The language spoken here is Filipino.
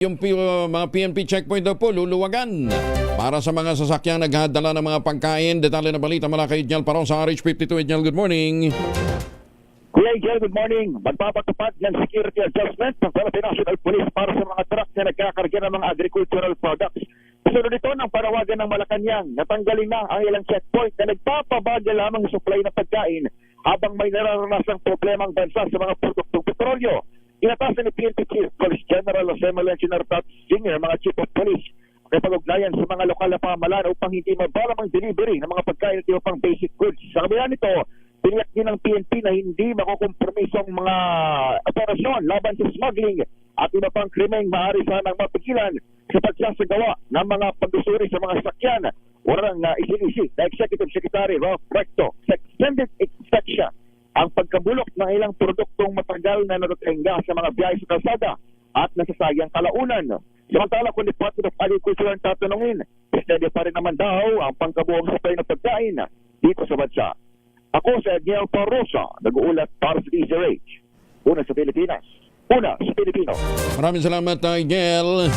Yung mga PNP checkpoint daw po luluwagan para sa mga sasakyang naghadala ng mga pagkain. Detalye na balita mula kay Idniel Parong sa RH52. Idniel, good morning. Kuya Igel, good morning. Magpapatupad ng security adjustment ng Philippine National Police para sa mga truck na nagkakarga ng mga agricultural products. Kasunod nito ng parawagan ng Malacanang, natanggalin na ang ilang checkpoint na nagpapabagal lamang ng supply ng pagkain habang may nararanasang problemang bansa sa mga produktong petrolyo. Inatasan ni PNP Chief Police General Jose Engineer Tat Jr. mga Chief of Police ay pag-ugnayan sa mga lokal na pamahalaan upang hindi mabalang ang delivery ng mga pagkain at iba pang basic goods. Sa kabila nito, tiniyak din ng PNP na hindi makukompromiso ang mga operasyon laban sa smuggling at iba pang krimeng maaari sanang mapigilan sa pagsasagawa ng mga pagsusuri sa mga sakyan. Warang isinisi na Executive Secretary Ralph Recto sa extended inspection ang pagkabulok ng ilang produktong matagal na natatenga sa mga biyahe sa kalsada at nasasayang kalaunan. Samantala kung Department of Agriculture ang tatanungin, steady pa rin naman daw ang pangkabuong supply ng pagkain dito sa bansa. Ako sa Edniel Parosa, nag-uulat para sa DZRH. Una sa Pilipinas, una sa Pilipino. Maraming salamat, Idniel.